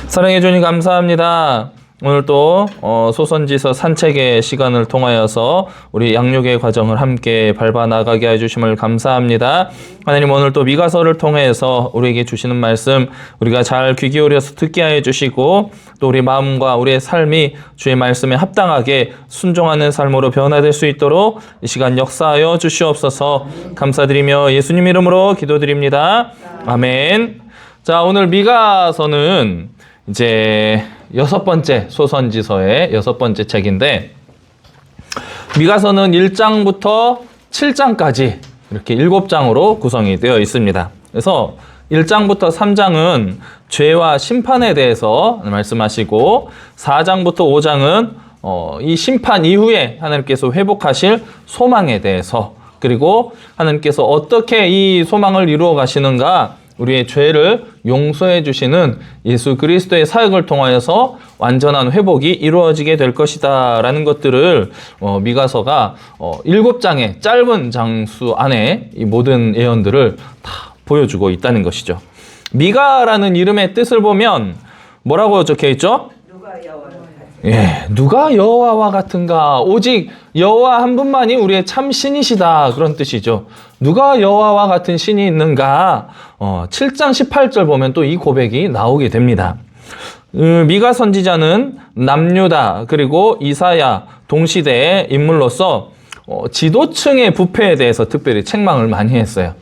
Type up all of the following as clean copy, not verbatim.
사랑해 주님 감사합니다. 오늘 또 소선지서 산책의 시간을 통하여서 우리 양육의 과정을 함께 밟아 나가게 해주심을 감사합니다. 하나님, 오늘 또 미가서를 통해서 우리에게 주시는 말씀 우리가 잘 귀 기울여서 듣게 하여 주시고, 또 우리 마음과 우리의 삶이 주의 말씀에 합당하게 순종하는 삶으로 변화될 수 있도록 이 시간 역사하여 주시옵소서. 감사드리며 예수님 이름으로 기도드립니다. 아멘. 자, 오늘 미가서는 이제 6번째 소선지서의 6번째 책인데, 미가서는 1장부터 7장까지 이렇게 7장으로 구성이 되어 있습니다. 그래서 1장부터 3장은 죄와 심판에 대해서 말씀하시고, 4장부터 5장은 이 심판 이후에 하나님께서 회복하실 소망에 대해서, 그리고 하나님께서 어떻게 이 소망을 이루어 가시는가, 우리의 죄를 용서해 주시는 예수 그리스도의 사역을 통하여서 완전한 회복이 이루어지게 될 것이다 라는 것들을 미가서가 7장의 짧은 장수 안에 이 모든 예언들을 다 보여주고 있다는 것이죠. 미가라는 이름의 뜻을 보면 뭐라고 적혀 있죠? 누가 여호와와 같은가? 오직 여호와 한 분만이 우리의 참 신이시다, 그런 뜻이죠. 누가 여호와와 같은 신이 있는가? 7장 18절 보면 또 이 고백이 나오게 됩니다. 미가 선지자는 남유다 그리고 이사야 동시대의 인물로서 지도층의 부패에 대해서 특별히 책망을 많이 했어요.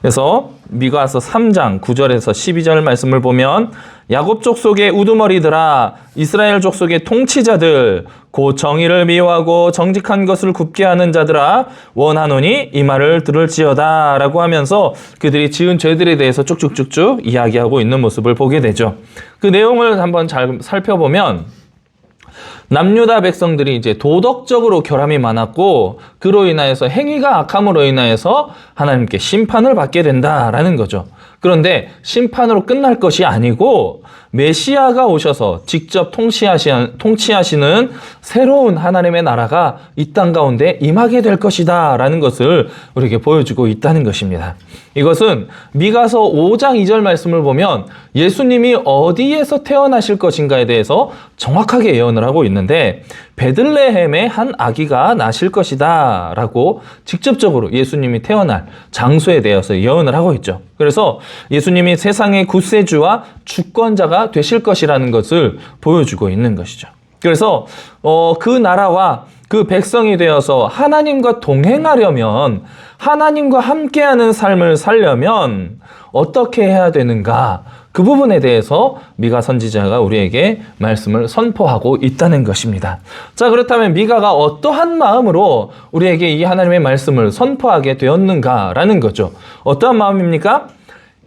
그래서 미가서 3장 9절에서 12절 말씀을 보면, 야곱 족속의 우두머리들아, 이스라엘 족속의 통치자들, 곧 정의를 미워하고 정직한 것을 굽게 하는 자들아, 원하노니 이 말을 들을지어다 라고 하면서 그들이 지은 죄들에 대해서 쭉쭉쭉쭉 이야기하고 있는 모습을 보게 되죠. 그 내용을 한번 잘 살펴보면, 남유다 백성들이 이제 도덕적으로 결함이 많았고, 그로 인하여서 행위가 악함으로 인하여서 하나님께 심판을 받게 된다라는 거죠. 그런데 심판으로 끝날 것이 아니고 메시아가 오셔서 직접 통치하시는 새로운 하나님의 나라가 이 땅 가운데 임하게 될 것이다 라는 것을 우리에게 보여주고 있다는 것입니다. 이것은 미가서 5장 2절 말씀을 보면 예수님이 어디에서 태어나실 것인가에 대해서 정확하게 예언을 하고 있는데, 베들레헴에 한 아기가 나실 것이다 라고 직접적으로 예수님이 태어날 장소에 대해서 예언을 하고 있죠. 그래서 예수님이 세상의 구세주와 주권자가 되실 것이라는 것을 보여주고 있는 것이죠. 그래서 그 나라와 그 백성이 되어서 하나님과 동행하려면, 하나님과 함께하는 삶을 살려면 어떻게 해야 되는가, 그 부분에 대해서 미가 선지자가 우리에게 말씀을 선포하고 있다는 것입니다. 자, 그렇다면 미가가 어떠한 마음으로 우리에게 이 하나님의 말씀을 선포하게 되었는가라는 거죠. 어떠한 마음입니까?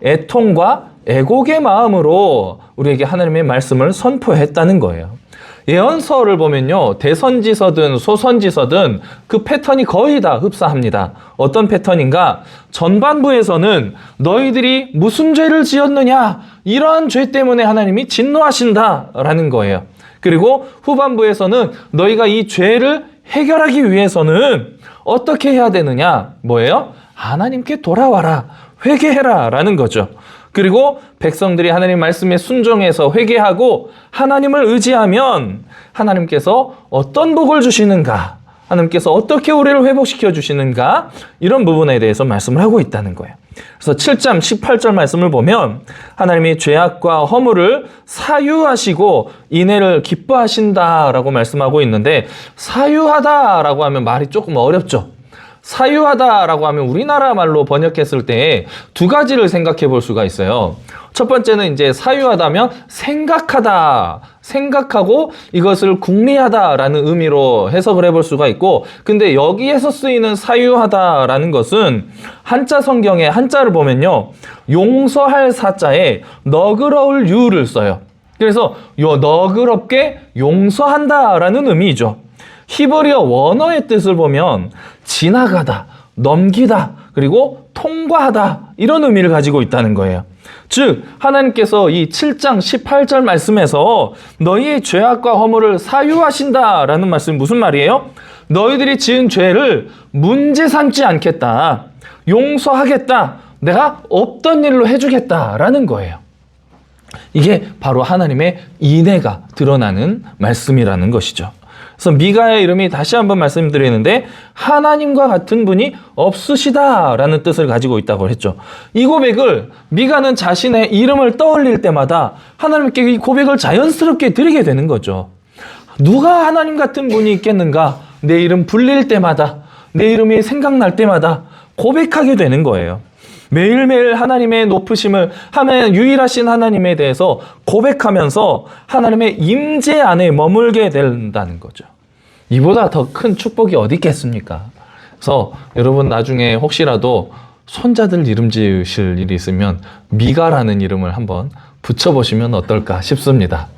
애통과 애곡의 마음으로 우리에게 하나님의 말씀을 선포했다는 거예요. 예언서를 보면요, 대선지서든 소선지서든 그 패턴이 거의 다 흡사합니다. 어떤 패턴인가? 전반부에서는 너희들이 무슨 죄를 지었느냐, 이러한 죄 때문에 하나님이 진노하신다 라는 거예요. 그리고 후반부에서는 너희가 이 죄를 해결하기 위해서는 어떻게 해야 되느냐, 뭐예요? 하나님께 돌아와라, 회개해라 라는 거죠. 그리고 백성들이 하나님 말씀에 순종해서 회개하고 하나님을 의지하면 하나님께서 어떤 복을 주시는가, 하나님께서 어떻게 우리를 회복시켜 주시는가, 이런 부분에 대해서 말씀을 하고 있다는 거예요. 그래서 7장 18절 말씀을 보면 하나님이 죄악과 허물을 사유하시고 인애를 기뻐하신다라고 말씀하고 있는데, 사유하다라고 하면 말이 조금 어렵죠. 사유하다라고 하면 우리나라 말로 번역했을 때 두 가지를 생각해 볼 수가 있어요. 첫 번째는 이제 사유하다면 생각하다, 생각하고 이것을 궁리하다라는 의미로 해석을 해볼 수가 있고, 근데 여기에서 쓰이는 사유하다라는 것은 한자 성경의 한자를 보면요, 용서할 사자에 너그러울 유를 써요. 그래서 요 너그럽게 용서한다라는 의미죠. 히브리어 원어의 뜻을 보면 지나가다, 넘기다, 그리고 통과하다, 이런 의미를 가지고 있다는 거예요. 즉 하나님께서 이 7장 18절 말씀에서 너희의 죄악과 허물을 사유하신다라는 말씀이 무슨 말이에요? 너희들이 지은 죄를 문제 삼지 않겠다, 용서하겠다, 내가 없던 일로 해주겠다라는 거예요. 이게 바로 하나님의 인애가 드러나는 말씀이라는 것이죠. 그래서 미가의 이름이 다시 한번 말씀드리는데 하나님과 같은 분이 없으시다라는 뜻을 가지고 있다고 했죠. 이 고백을 미가는 자신의 이름을 떠올릴 때마다 하나님께 이 고백을 자연스럽게 드리게 되는 거죠. 누가 하나님 같은 분이 있겠는가? 내 이름 불릴 때마다, 내 이름이 생각날 때마다 고백하게 되는 거예요. 매일매일 하나님의 높으심을 하면 유일하신 하나님에 대해서 고백하면서 하나님의 임재 안에 머물게 된다는 거죠. 이보다 더 큰 축복이 어디 있겠습니까? 그래서 여러분 나중에 혹시라도 손자들 이름 지으실 일이 있으면 미가라는 이름을 한번 붙여보시면 어떨까 싶습니다.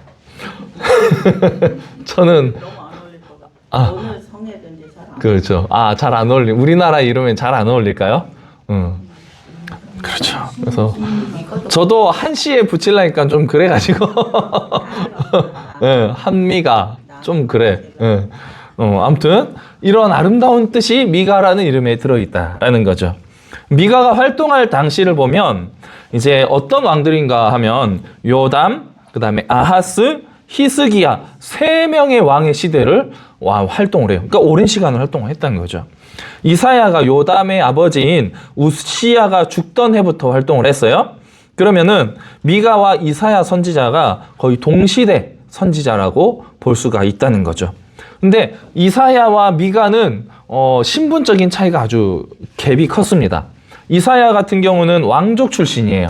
저는 너무 안 어울릴 것 같아요. 어느 성애든지 잘 안 그렇죠. 잘 안 어울리. 우리나라 이름엔 잘 안 어울릴까요? 그렇죠. 그래서 저도 한씨에 붙이려니까 좀 그래가지고 네, 한미가 좀 그래. 네. 아무튼 이런 아름다운 뜻이 미가라는 이름에 들어있다라는 거죠. 미가가 활동할 당시를 보면 이제 어떤 왕들인가 하면 요담, 그 다음에 아하스, 히스기야 3명의 왕의 시대를 활동을 해요. 그러니까 오랜 시간을 활동을 했다는 거죠. 이사야가 요담의 아버지인 우시야가 죽던 해부터 활동을 했어요. 그러면은 미가와 이사야 선지자가 거의 동시대 선지자라고 볼 수가 있다는 거죠. 근데 이사야와 미가는 신분적인 차이가 아주 갭이 컸습니다. 이사야 같은 경우는 왕족 출신이에요.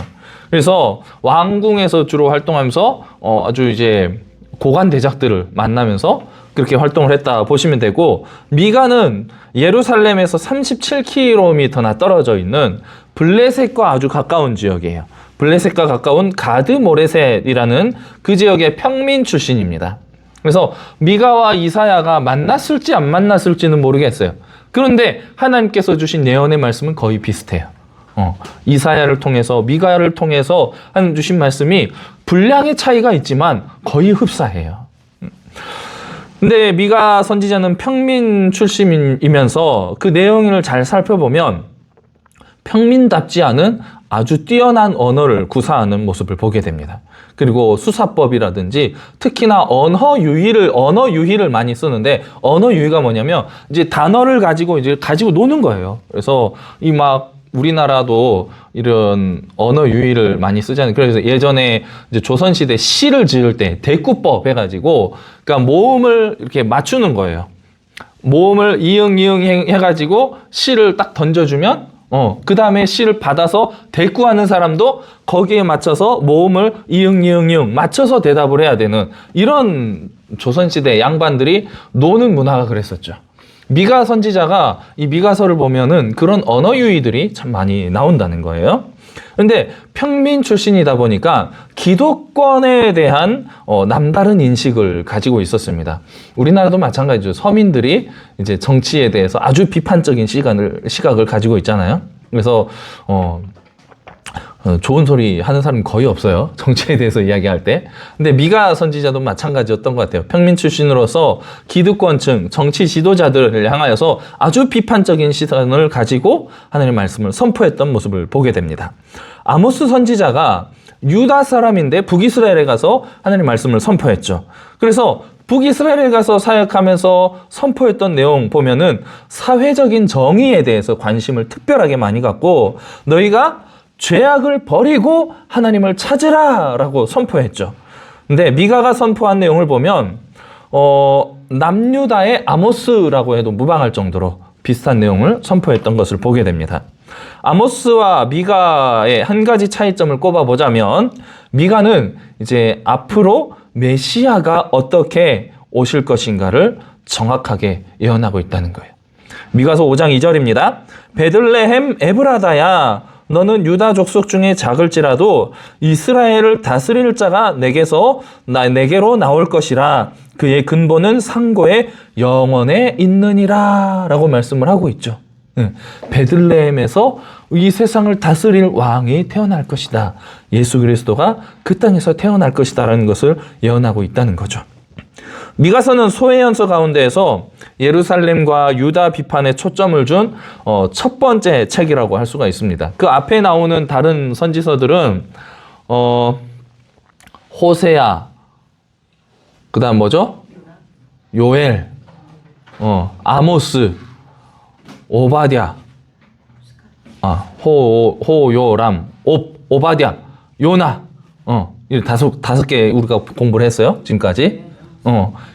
그래서 왕궁에서 주로 활동하면서 아주 이제 고관 대작들을 만나면서 그렇게 활동을 했다 보시면 되고, 미가는 예루살렘에서 37km나 떨어져 있는 블레셋과 아주 가까운 지역이에요. 블레셋과 가까운 가드 모레셋이라는 그 지역의 평민 출신입니다. 그래서 미가와 이사야가 만났을지 안 만났을지는 모르겠어요. 그런데 하나님께서 주신 예언의 말씀은 거의 비슷해요. 이사야를 통해서 미가를 통해서 하나님 주신 말씀이 분량의 차이가 있지만 거의 흡사해요. 근데 미가 선지자는 평민 출신이면서 그 내용을 잘 살펴보면 평민답지 않은 아주 뛰어난 언어를 구사하는 모습을 보게 됩니다. 그리고 수사법이라든지 특히나 언어 유희를 많이 쓰는데, 언어 유희가 뭐냐면 이제 단어를 가지고 노는 거예요. 그래서 우리나라도 이런 언어 유희를 많이 쓰잖아요. 그래서 예전에 이제 조선시대 시를 지을 때 대꾸법 해가지고, 그러니까 모음을 이렇게 맞추는 거예요. 모음을 이응 해가지고 시를 딱 던져주면, 그 다음에 시를 받아서 대꾸하는 사람도 거기에 맞춰서 모음을 이응 맞춰서 대답을 해야 되는, 이런 조선시대 양반들이 노는 문화가 그랬었죠. 미가 선지자가 이 미가서를 보면은 그런 언어 유희들이 참 많이 나온다는 거예요. 근데 평민 출신이다 보니까 기독권에 대한 남다른 인식을 가지고 있었습니다. 우리나라도 마찬가지죠. 서민들이 이제 정치에 대해서 아주 비판적인 시각을 가지고 있잖아요. 그래서 좋은 소리 하는 사람은 거의 없어요. 정치에 대해서 이야기할 때. 근데 미가 선지자도 마찬가지였던 것 같아요. 평민 출신으로서 기득권층, 정치 지도자들을 향하여서 아주 비판적인 시선을 가지고 하나님의 말씀을 선포했던 모습을 보게 됩니다. 아모스 선지자가 유다 사람인데 북이스라엘에 가서 하나님의 말씀을 선포했죠. 그래서 북이스라엘에 가서 사역하면서 선포했던 내용 보면은 사회적인 정의에 대해서 관심을 특별하게 많이 갖고, 너희가 죄악을 버리고 하나님을 찾으라 라고 선포했죠. 근데 미가가 선포한 내용을 보면 남유다의 아모스라고 해도 무방할 정도로 비슷한 내용을 선포했던 것을 보게 됩니다. 아모스와 미가의 한 가지 차이점을 꼽아보자면, 미가는 이제 앞으로 메시아가 어떻게 오실 것인가를 정확하게 예언하고 있다는 거예요. 미가서 5장 2절입니다. 베들레헴 에브라다야, 너는 유다 족속 중에 작을지라도 이스라엘을 다스릴 자가 내게로 나올 것이라. 그의 근본은 상고의 영원에 있느니라 라고 말씀을 하고 있죠. 베들레헴에서 이 세상을 다스릴 왕이 태어날 것이다. 예수 그리스도가 그 땅에서 태어날 것이다 라는 것을 예언하고 있다는 거죠. 미가서는 소회연서 가운데에서 예루살렘과 유다 비판에 초점을 준 첫 번째 책이라고 할 수가 있습니다. 그 앞에 나오는 다른 선지서들은 호세아, 그 다음 뭐죠? 요엘, 아모스, 오바댜, 호요람, 오바댜, 요나, 이 다섯 개 우리가 공부를 했어요. 지금까지.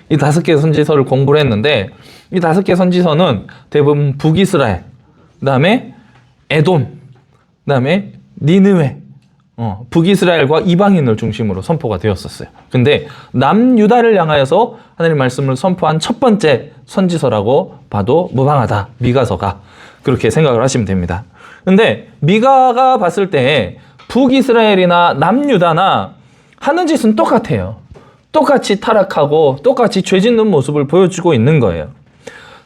이 5개 선지서를 공부를 했는데, 이 5개 선지서는 대부분 북이스라엘, 그 다음에 에돔, 그 다음에 니느웨, 북이스라엘과 이방인을 중심으로 선포가 되었었어요. 근데 남유다를 향하여서 하나님 말씀을 선포한 첫 번째 선지서라고 봐도 무방하다. 미가서가. 그렇게 생각을 하시면 됩니다. 근데 미가가 봤을 때 북이스라엘이나 남유다나 하는 짓은 똑같아요. 똑같이 타락하고 똑같이 죄 짓는 모습을 보여주고 있는 거예요.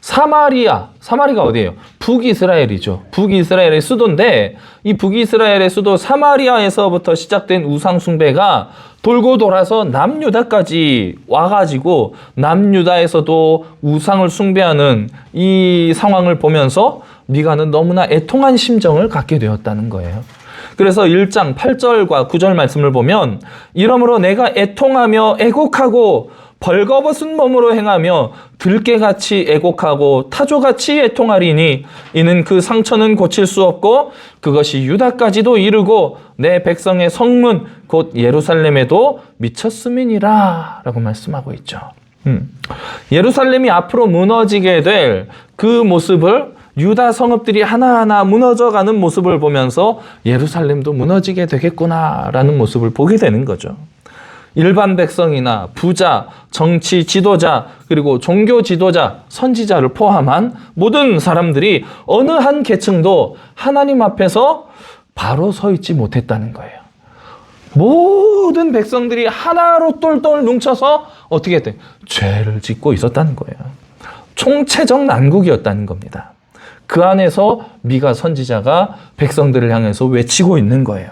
사마리가 어디예요? 북이스라엘이죠. 북이스라엘의 수도인데 이 북이스라엘의 수도 사마리아에서부터 시작된 우상 숭배가 돌고 돌아서 남유다까지 와가지고 남유다에서도 우상을 숭배하는 이 상황을 보면서 미가는 너무나 애통한 심정을 갖게 되었다는 거예요. 그래서 1장 8절과 9절 말씀을 보면 이러므로 내가 애통하며 애곡하고 벌거벗은 몸으로 행하며 들깨같이 애곡하고 타조같이 애통하리니 이는 그 상처는 고칠 수 없고 그것이 유다까지도 이르고 내 백성의 성문 곧 예루살렘에도 미쳤음이니라 라고 말씀하고 있죠. 예루살렘이 앞으로 무너지게 될 그 모습을 유다 성읍들이 하나하나 무너져가는 모습을 보면서 예루살렘도 무너지게 되겠구나라는 모습을 보게 되는 거죠. 일반 백성이나 부자, 정치 지도자, 그리고 종교 지도자, 선지자를 포함한 모든 사람들이 어느 한 계층도 하나님 앞에서 바로 서 있지 못했다는 거예요. 모든 백성들이 하나로 똘똘 뭉쳐서 어떻게 했대? 죄를 짓고 있었다는 거예요. 총체적 난국이었다는 겁니다. 그 안에서 미가 선지자가 백성들을 향해서 외치고 있는 거예요.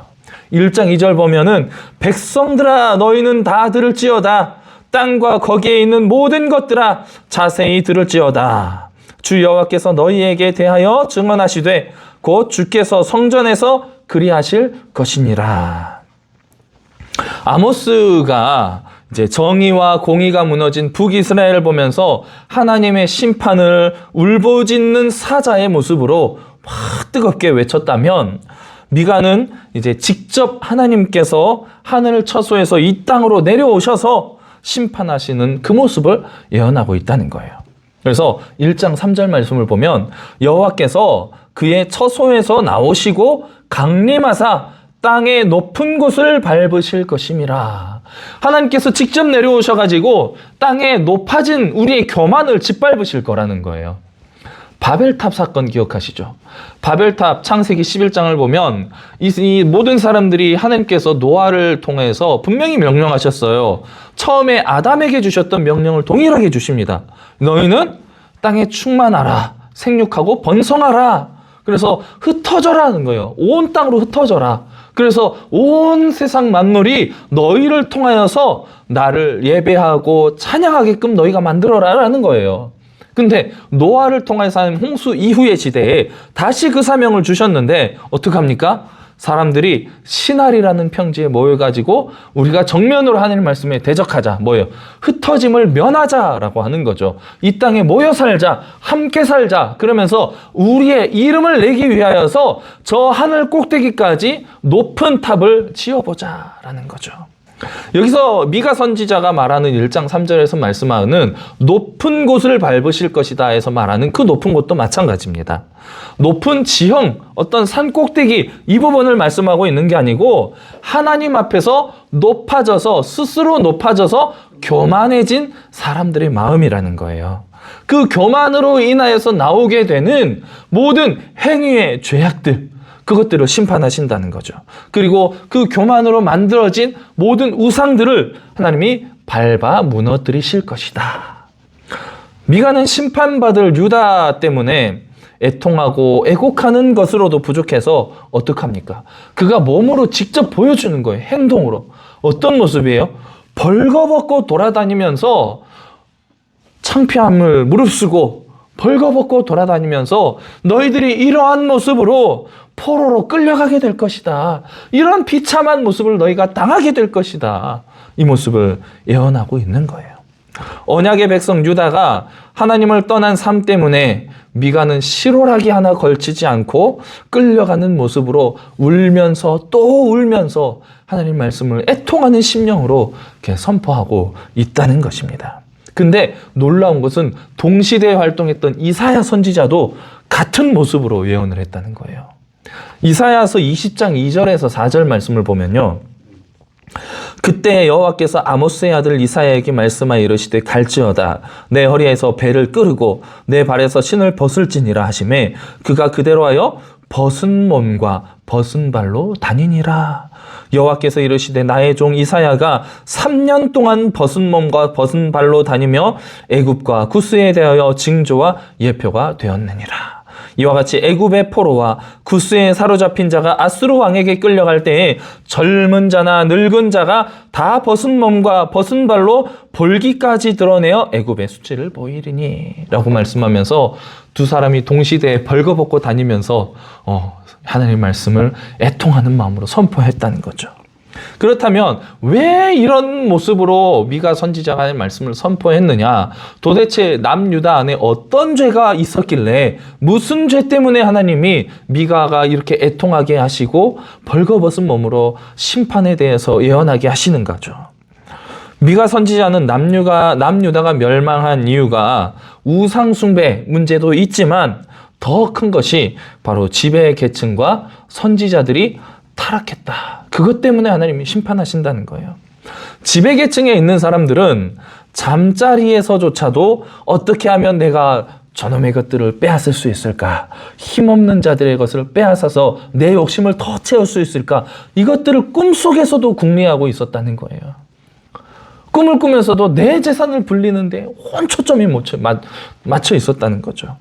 1장 2절 보면은 백성들아 너희는 다 들을지어다. 땅과 거기에 있는 모든 것들아 자세히 들을지어다. 주 여호와께서 너희에게 대하여 증언하시되 곧 주께서 성전에서 그리하실 것이니라. 아모스가 이제 정의와 공의가 무너진 북이스라엘을 보면서 하나님의 심판을 울부짖는 사자의 모습으로 막 뜨겁게 외쳤다면 미가는 이제 직접 하나님께서 하늘을 처소해서 이 땅으로 내려오셔서 심판하시는 그 모습을 예언하고 있다는 거예요. 그래서 1장 3절 말씀을 보면 여호와께서 그의 처소에서 나오시고 강림하사 땅의 높은 곳을 밟으실 것임이라. 하나님께서 직접 내려오셔가지고 땅에 높아진 우리의 교만을 짓밟으실 거라는 거예요. 바벨탑 사건 기억하시죠? 바벨탑 창세기 11장을 보면 이 모든 사람들이 하나님께서 노아를 통해서 분명히 명령하셨어요. 처음에 아담에게 주셨던 명령을 동일하게 주십니다. 너희는 땅에 충만하라. 생육하고 번성하라. 그래서 흩어져라는 거예요. 온 땅으로 흩어져라. 그래서 온 세상 만물이 너희를 통하여서 나를 예배하고 찬양하게끔 너희가 만들어라라는 거예요. 근데 노아를 통해서 하는 홍수 이후의 시대에 다시 그 사명을 주셨는데 어떡합니까? 사람들이 신할이라는 평지에 모여가지고 우리가 정면으로 하나님 말씀에 대적하자. 뭐예요? 흩어짐을 면하자라고 하는 거죠. 이 땅에 모여 살자. 함께 살자. 그러면서 우리의 이름을 내기 위하여서 저 하늘 꼭대기까지 높은 탑을 지어보자라는 거죠. 여기서 미가 선지자가 말하는 1장 3절에서 말씀하는 높은 곳을 밟으실 것이다 해서 말하는 그 높은 곳도 마찬가지입니다. 높은 지형, 어떤 산 꼭대기 이 부분을 말씀하고 있는 게 아니고 하나님 앞에서 높아져서 스스로 높아져서 교만해진 사람들의 마음이라는 거예요. 그 교만으로 인하여서 나오게 되는 모든 행위의 죄악들, 그것들을 심판하신다는 거죠. 그리고 그 교만으로 만들어진 모든 우상들을 하나님이 밟아 무너뜨리실 것이다. 미가는 심판받을 유다 때문에 애통하고 애곡하는 것으로도 부족해서 어떡합니까? 그가 몸으로 직접 보여주는 거예요. 행동으로. 어떤 모습이에요? 벌거벗고 돌아다니면서 창피함을 무릅쓰고 벌거벗고 돌아다니면서 너희들이 이러한 모습으로 포로로 끌려가게 될 것이다. 이런 비참한 모습을 너희가 당하게 될 것이다. 이 모습을 예언하고 있는 거예요. 언약의 백성 유다가 하나님을 떠난 삶 때문에 미가는 실오라기 하나 걸치지 않고 끌려가는 모습으로 울면서 또 울면서 하나님 말씀을 애통하는 심령으로 이렇게 선포하고 있다는 것입니다. 근데 놀라운 것은 동시대에 활동했던 이사야 선지자도 같은 모습으로 예언을 했다는 거예요. 이사야서 20장 2절에서 4절 말씀을 보면요. 그때 여호와께서 아모스의 아들 이사야에게 말씀하여 이르시되 갈지어다 내 허리에서 배를 끄르고 내 발에서 신을 벗을지니라 하시매 그가 그대로 하여 벗은 몸과 벗은 발로 다니니라. 여호와께서 이르시되 나의 종 이사야가 3년 동안 벗은 몸과 벗은 발로 다니며 애굽과 구스에 대하여 징조와 예표가 되었느니라. 이와 같이 애굽의 포로와 구스에 사로잡힌 자가 아수르 왕에게 끌려갈 때에 젊은 자나 늙은 자가 다 벗은 몸과 벗은 발로 볼기까지 드러내어 애굽의 수치를 보이리니 라고 말씀하면서 두 사람이 동시대에 벌거벗고 다니면서 하나님의 말씀을 애통하는 마음으로 선포했다는 거죠. 그렇다면 왜 이런 모습으로 미가 선지자가 하나님의 말씀을 선포했느냐? 도대체 남유다 안에 어떤 죄가 있었길래 무슨 죄 때문에 하나님이 미가가 이렇게 애통하게 하시고 벌거벗은 몸으로 심판에 대해서 예언하게 하시는 거죠. 미가 선지자는 남유다가 멸망한 이유가 우상 숭배 문제도 있지만 더 큰 것이 바로 지배 계층과 선지자들이 타락했다. 그것 때문에 하나님이 심판하신다는 거예요. 지배 계층에 있는 사람들은 잠자리에서조차도 어떻게 하면 내가 저놈의 것들을 빼앗을 수 있을까? 힘없는 자들의 것을 빼앗아서 내 욕심을 더 채울 수 있을까? 이것들을 꿈속에서도 궁리하고 있었다는 거예요. 꿈을 꾸면서도 내 재산을 불리는데 온 초점이 맞춰 있었다는 거죠.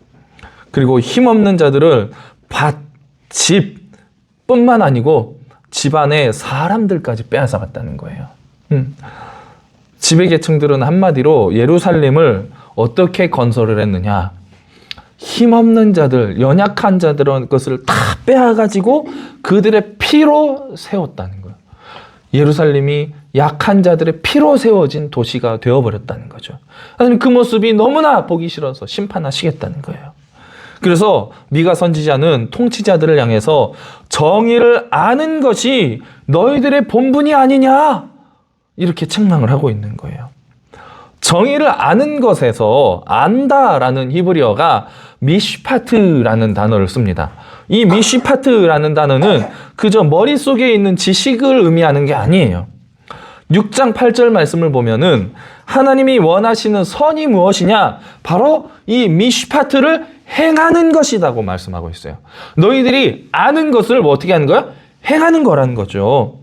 그리고 힘없는 자들을 밭, 집 뿐만 아니고 집안의 사람들까지 빼앗아갔다는 거예요. 지배계층들은 한마디로 예루살렘을 어떻게 건설을 했느냐. 힘없는 자들, 연약한 자들의 것을 다 빼앗아가지고 그들의 피로 세웠다는 거예요. 예루살렘이 약한 자들의 피로 세워진 도시가 되어버렸다는 거죠. 하나님 그 모습이 너무나 보기 싫어서 심판하시겠다는 거예요. 그래서 미가 선지자는 통치자들을 향해서 정의를 아는 것이 너희들의 본분이 아니냐 이렇게 책망을 하고 있는 거예요. 정의를 아는 것에서 안다라는 히브리어가 미시파트라는 단어를 씁니다. 이 미시파트라는 단어는 그저 머릿속에 있는 지식을 의미하는 게 아니에요. 6장 8절 말씀을 보면은 하나님이 원하시는 선이 무엇이냐? 바로 이 미시파트를 행하는 것이라고 말씀하고 있어요. 너희들이 아는 것을 뭐 어떻게 하는 거야? 행하는 거라는 거죠.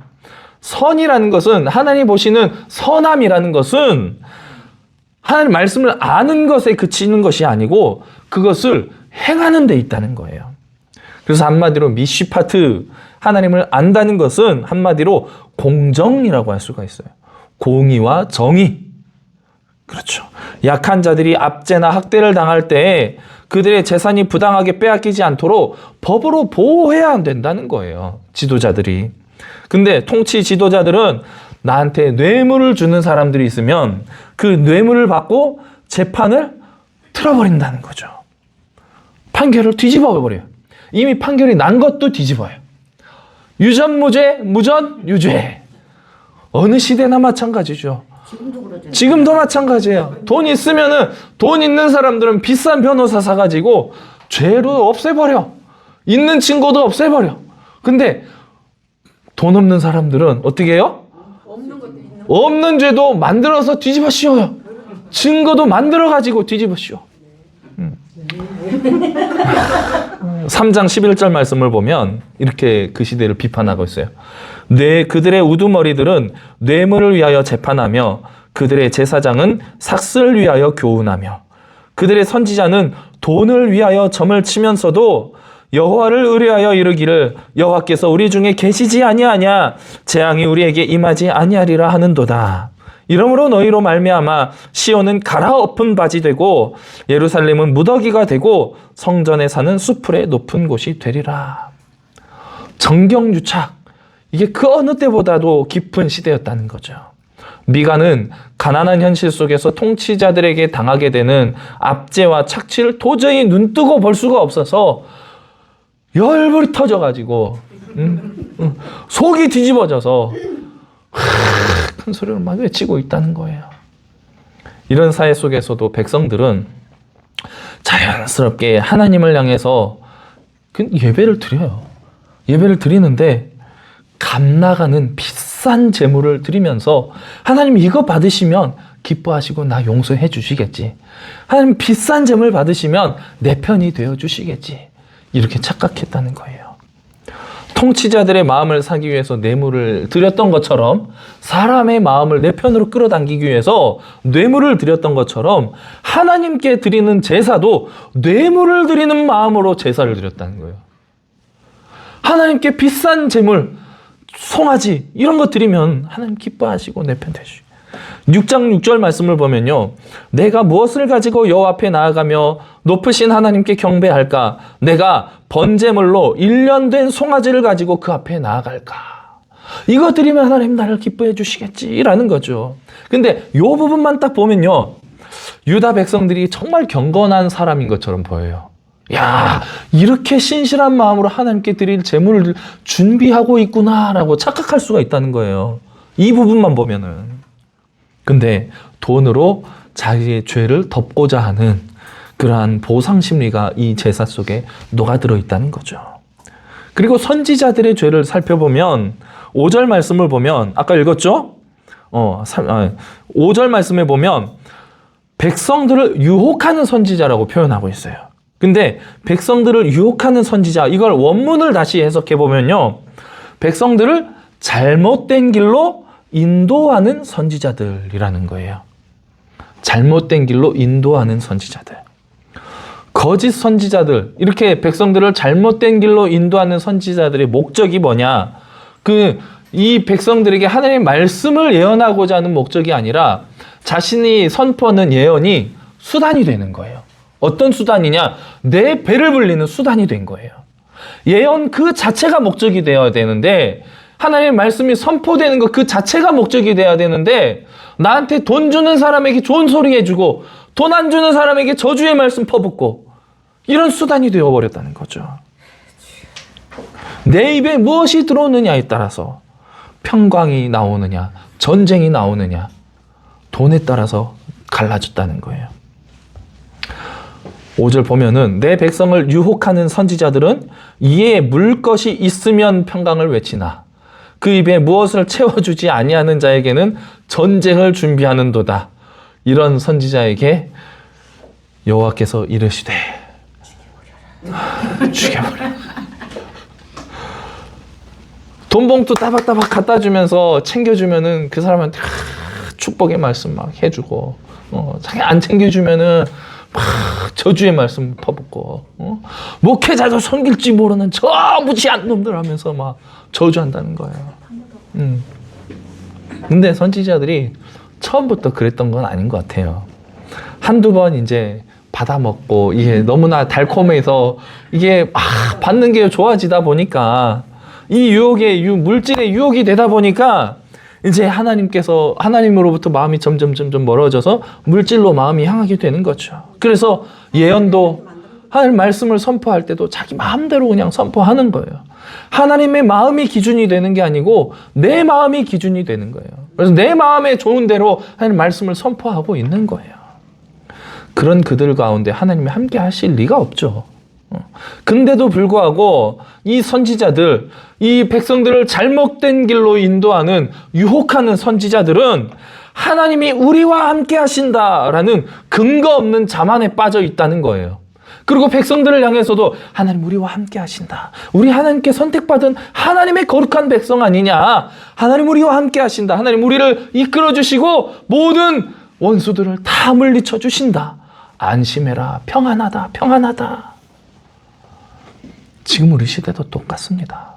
선이라는 것은 하나님 보시는 선함이라는 것은 하나님 말씀을 아는 것에 그치는 것이 아니고 그것을 행하는 데 있다는 거예요. 그래서 한마디로 미시파트, 하나님을 안다는 것은 한마디로 공정이라고 할 수가 있어요. 공의와 정의. 그렇죠. 약한 자들이 압제나 학대를 당할 때 그들의 재산이 부당하게 빼앗기지 않도록 법으로 보호해야 된다는 거예요. 지도자들이. 근데 통치 지도자들은 나한테 뇌물을 주는 사람들이 있으면 그 뇌물을 받고 재판을 틀어버린다는 거죠. 판결을 뒤집어 버려요. 이미 판결이 난 것도 뒤집어요. 유전무죄, 무전, 유죄. 어느 시대나 마찬가지죠. 지금도 마찬가지예요. 돈 있으면은 돈 있는 사람들은 비싼 변호사 사가지고 죄로 없애버려. 있는 증거도 없애버려. 근데 돈 없는 사람들은 어떻게 해요? 없는 죄도 만들어서 뒤집어 씌워요. 증거도 만들어가지고 뒤집어 씌워. 3장 11절 말씀을 보면 이렇게 그 시대를 비판하고 있어요. 그들의 우두머리들은 뇌물을 위하여 재판하며 그들의 제사장은 삭슬을 위하여 교훈하며 그들의 선지자는 돈을 위하여 점을 치면서도 여호와를 의뢰하여 이르기를 여호와께서 우리 중에 계시지 아니하냐 재앙이 우리에게 임하지 아니하리라 하는도다. 이러므로 너희로 말미암아 시온은 갈아엎은 바지 되고 예루살렘은 무더기가 되고 성전에 사는 수풀의 높은 곳이 되리라. 정경유착, 이게 그 어느 때보다도 깊은 시대였다는 거죠. 미가는 가난한 현실 속에서 통치자들에게 당하게 되는 압제와 착취를 도저히 눈뜨고 볼 수가 없어서 열불이 터져가지고 속이 뒤집어져서 큰 소리로 막 외치고 있다는 거예요. 이런 사회 속에서도 백성들은 자연스럽게 하나님을 향해서 예배를 드려요. 예배를 드리는데 값나가는 비싼 제물을 드리면서 하나님 이거 받으시면 기뻐하시고 나 용서해 주시겠지. 하나님 비싼 제물 받으시면 내 편이 되어 주시겠지. 이렇게 착각했다는 거예요. 통치자들의 마음을 사기 위해서 뇌물을 드렸던 것처럼, 사람의 마음을 내 편으로 끌어당기기 위해서 뇌물을 드렸던 것처럼 하나님께 드리는 제사도 뇌물을 드리는 마음으로 제사를 드렸다는 거예요. 하나님께 비싼 제물, 송아지 이런 거 드리면 하나님 기뻐하시고 내 편 되시고. 6장 6절 말씀을 보면요, 내가 무엇을 가지고 여호와 앞에 나아가며 높으신 하나님께 경배할까? 내가 번제물로 1년 된 송아지를 가지고 그 앞에 나아갈까? 이거 드리면 하나님 나를 기뻐해 주시겠지라는 거죠. 근데 이 부분만 딱 보면요, 유다 백성들이 정말 경건한 사람인 것처럼 보여요. 야, 이렇게 신실한 마음으로 하나님께 드릴 제물을 준비하고 있구나라고 착각할 수가 있다는 거예요. 이 부분만 보면은. 근데 돈으로 자기의 죄를 덮고자 하는 그러한 보상 심리가 이 제사 속에 녹아들어 있다는 거죠. 그리고 선지자들의 죄를 살펴보면 5절 말씀을 보면 아까 읽었죠? 5절 말씀에 보면 백성들을 유혹하는 선지자라고 표현하고 있어요. 근데 백성들을 유혹하는 선지자, 이걸 원문을 다시 해석해 보면요, 백성들을 잘못된 길로 인도하는 선지자들이라는 거예요. 잘못된 길로 인도하는 선지자들. 거짓 선지자들, 이렇게 백성들을 잘못된 길로 인도하는 선지자들의 목적이 뭐냐? 이 백성들에게 하나님의 말씀을 예언하고자 하는 목적이 아니라 자신이 선포하는 예언이 수단이 되는 거예요. 어떤 수단이냐? 내 배를 불리는 수단이 된 거예요. 예언 그 자체가 목적이 되어야 되는데, 하나님의 말씀이 선포되는 것 그 자체가 목적이 돼야 되는데, 나한테 돈 주는 사람에게 좋은 소리 해주고 돈 안 주는 사람에게 저주의 말씀 퍼붓고, 이런 수단이 되어버렸다는 거죠. 내 입에 무엇이 들어오느냐에 따라서 평강이 나오느냐, 전쟁이 나오느냐, 돈에 따라서 갈라졌다는 거예요. 5절 보면은 내 백성을 유혹하는 선지자들은 이에 물 것이 있으면 평강을 외치나 그 입에 무엇을 채워주지 아니하는 자에게는 전쟁을 준비하는도다. 이런 선지자에게 여호와께서 이르시되 죽여버려. 돈 봉투 따박따박 갖다 주면서 챙겨주면은 그 사람한테 축복의 말씀 막 해주고, 자기 안 챙겨주면은 막 저주의 말씀 퍼붓고, 목회자도 섬길지 모르는 저 무지한 놈들 하면서 막 저주한다는 거예요. 근데 선지자들이 처음부터 그랬던 건 아닌 것 같아요. 한두 번 이제 받아먹고 이게 너무나 달콤해서 이게 받는 게 좋아지다 보니까, 이 유혹의 물질의 유혹이 되다 보니까 이제 하나님으로부터 마음이 점점 멀어져서 물질로 마음이 향하게 되는 거죠. 그래서 예언도 하나님 말씀을 선포할 때도 자기 마음대로 그냥 선포하는 거예요. 하나님의 마음이 기준이 되는 게 아니고 내 마음이 기준이 되는 거예요. 그래서 내 마음에 좋은 대로 하나님 말씀을 선포하고 있는 거예요. 그런 그들 가운데 하나님이 함께 하실 리가 없죠. 근데도 불구하고 이 선지자들, 이 백성들을 잘못된 길로 인도하는 유혹하는 선지자들은 하나님이 우리와 함께 하신다라는 근거 없는 자만에 빠져 있다는 거예요. 그리고 백성들을 향해서도 하나님 우리와 함께 하신다. 우리 하나님께 선택받은 하나님의 거룩한 백성 아니냐. 하나님 우리와 함께 하신다. 하나님 우리를 이끌어 주시고 모든 원수들을 다 물리쳐 주신다. 안심해라. 평안하다. 평안하다. 지금 우리 시대도 똑같습니다.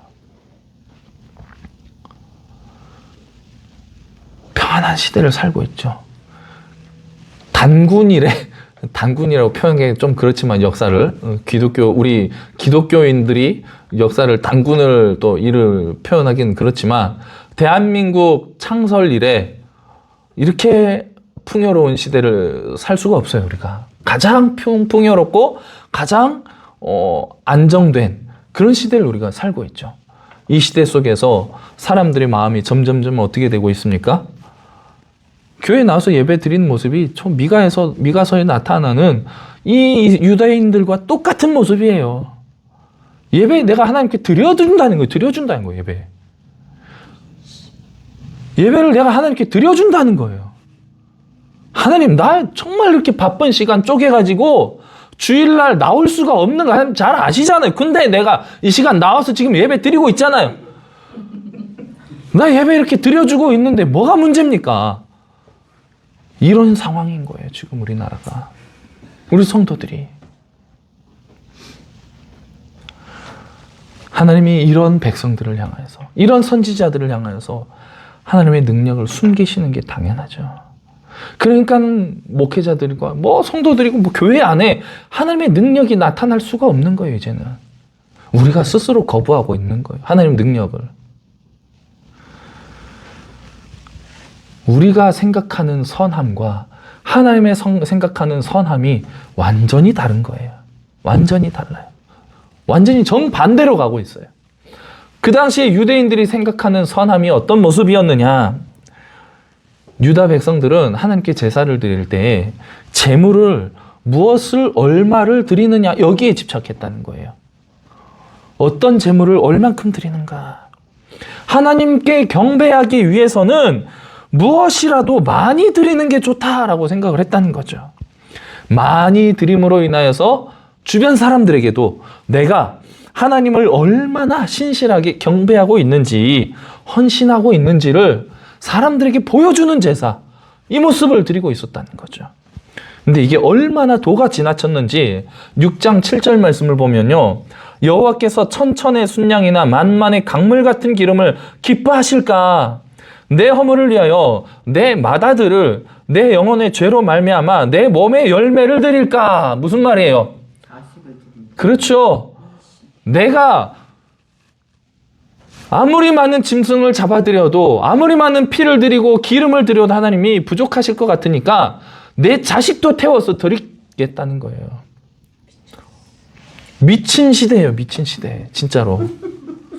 평안한 시대를 살고 있죠. 단군일에 단군이라고 표현하기 좀 그렇지만 역사를 우리 기독교인들이 역사를 단군을 또 이를 표현하기는 그렇지만 대한민국 창설 이래 이렇게 풍요로운 시대를 살 수가 없어요. 우리가 가장 풍요롭고 가장 안정된 그런 시대를 우리가 살고 있죠. 이 시대 속에서 사람들의 마음이 점점점 어떻게 되고 있습니까? 교회 나와서 예배 드리는 모습이 좀 미가서에 나타나는 이 유다인들과 똑같은 모습이에요. 예배 내가 하나님께 드려준다는 거예요. 드려준다는 거예요. 예배를 내가 하나님께 드려준다는 거예요. 하나님 나 정말 이렇게 바쁜 시간 쪼개가지고 주일날 나올 수가 없는 거 하나님 잘 아시잖아요. 근데 내가 이 시간 나와서 지금 예배 드리고 있잖아요. 나 예배 이렇게 드려주고 있는데 뭐가 문제입니까? 이런 상황인 거예요. 지금 우리나라가. 우리 성도들이. 하나님이 이런 백성들을 향하여서 이런 선지자들을 향하여서 하나님의 능력을 숨기시는 게 당연하죠. 그러니까 목회자들과 성도들이고 교회 안에 하나님의 능력이 나타날 수가 없는 거예요. 이제는 우리가 스스로 거부하고 있는 거예요. 하나님 능력을. 우리가 생각하는 선함과 하나님의 생각하는 선함이 완전히 다른 거예요. 완전히 달라요. 완전히 정반대로 가고 있어요. 그 당시에 유대인들이 생각하는 선함이 어떤 모습이었느냐? 유다 백성들은 하나님께 제사를 드릴 때 제물을 무엇을 얼마를 드리느냐 여기에 집착했다는 거예요. 어떤 제물을 얼만큼 드리는가? 하나님께 경배하기 위해서는 무엇이라도 많이 드리는 게 좋다라고 생각을 했다는 거죠. 많이 드림으로 인하여서 주변 사람들에게도 내가 하나님을 얼마나 신실하게 경배하고 있는지 헌신하고 있는지를 사람들에게 보여주는 제사, 이 모습을 드리고 있었다는 거죠. 근데 이게 얼마나 도가 지나쳤는지 6장 7절 말씀을 보면요. 여호와께서 천천의 순양이나 만만의 강물 같은 기름을 기뻐하실까? 내 허물을 위하여 내 맏아들을 내 영혼의 죄로 말미암아 내 몸의 열매를 드릴까? 무슨 말이에요? 그렇죠. 내가 아무리 많은 짐승을 잡아들여도 아무리 많은 피를 드리고 기름을 드려도 하나님이 부족하실 것 같으니까 내 자식도 태워서 드리겠다는 거예요. 미친 시대예요. 미친 시대. 진짜로.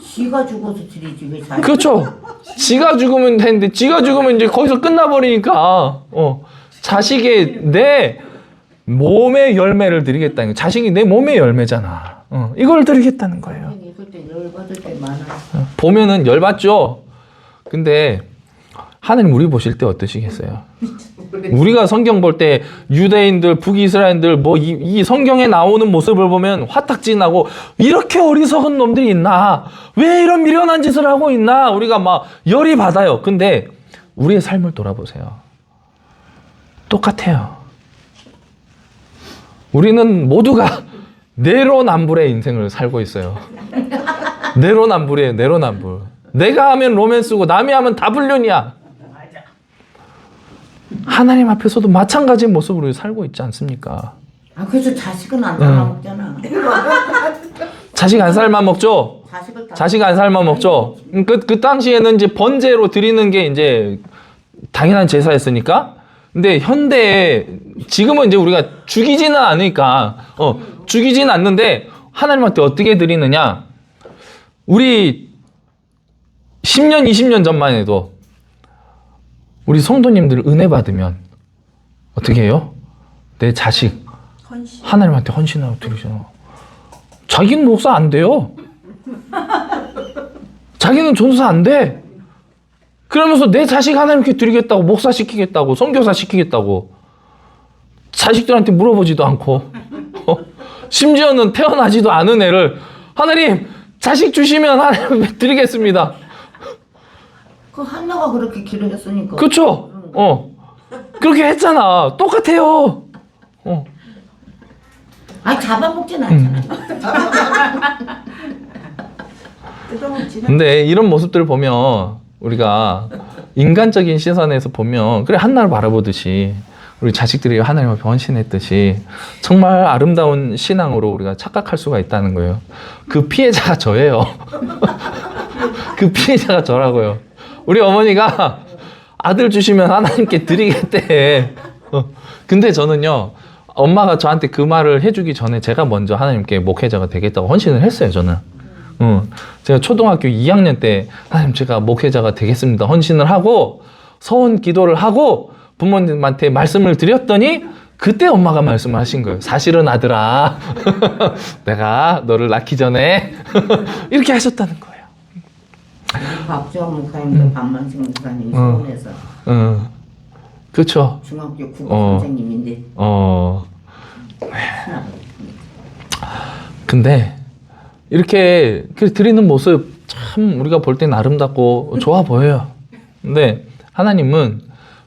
지가 죽어서 드리지 왜 자식? 그렇죠. 지가 죽으면 되는데 지가 죽으면 이제 거기서 끝나버리니까 자식의 내 몸의 열매를 드리겠다는 거예요. 자식이 내 몸의 열매잖아. 이걸 드리겠다는 거예요. 그때 열받을 때 많아. 보면은 열받죠. 근데 하나님 우리 보실 때 어떠시겠어요? 우리가 성경 볼 때 유대인들, 북이스라엘들 이 성경에 나오는 모습을 보면 화딱지나고 이렇게 어리석은 놈들이 있나? 왜 이런 미련한 짓을 하고 있나? 우리가 막 열이 받아요. 근데 우리의 삶을 돌아보세요. 똑같아요. 우리는 모두가 내로남불의 인생을 살고 있어요. 내로남불이에요. 내로남불. 내가 하면 로맨스고 남이 하면 다 불륜이야. 하나님 앞에서도 마찬가지의 모습으로 살고 있지 않습니까? 그래서 자식은 안 살아먹잖아. 자식 안 살만 먹죠? 자식 안 살만 먹죠? 그 당시에는 이제 번제로 드리는 게 이제 당연한 제사였으니까. 근데 현대에 지금은 이제 우리가 죽이지는 않으니까 죽이지는 않는데 하나님한테 어떻게 드리느냐? 우리 10년, 20년 전만 해도 우리 성도님들 은혜 받으면 어떻게 해요? 내 자식 하나님한테 헌신하고 드리잖아. 자기는 목사 안 돼요. 자기는 전도사 안 돼. 그러면서 내 자식 하나님께 드리겠다고, 목사 시키겠다고, 선교사 시키겠다고 자식들한테 물어보지도 않고 심지어는 태어나지도 않은 애를 하나님 자식 주시면 하나님 드리겠습니다. 그 한나가 그렇게 기도했으니까. 그렇죠. 그렇게 했잖아. 똑같아요. 잡아먹진 않잖아. 근데 이런 모습들을 보면 우리가 인간적인 시선에서 보면 그래 한나를 바라보듯이 우리 자식들이 하나님 앞에 헌신했듯이 정말 아름다운 신앙으로 우리가 착각할 수가 있다는 거예요. 그 피해자가 저예요. 그 피해자가 저라고요. 우리 어머니가 아들 주시면 하나님께 드리겠대. 근데 저는요, 엄마가 저한테 그 말을 해주기 전에 제가 먼저 하나님께 목회자가 되겠다고 헌신을 했어요, 저는. 제가 초등학교 2학년 때 하나님 제가 목회자가 되겠습니다 헌신을 하고 서원 기도를 하고 부모님한테 말씀을 드렸더니 그때 엄마가 말씀을 하신 거예요. 사실은 아들아 내가 너를 낳기 전에 이렇게 하셨다는 거예요. 박주원 목사님도 박만식 목사님이 서울에서 그렇죠. 중학교 국어 선생님인데 근데 이렇게 드리는 모습 참 우리가 볼 땐 아름답고 좋아 보여요. 근데 하나님은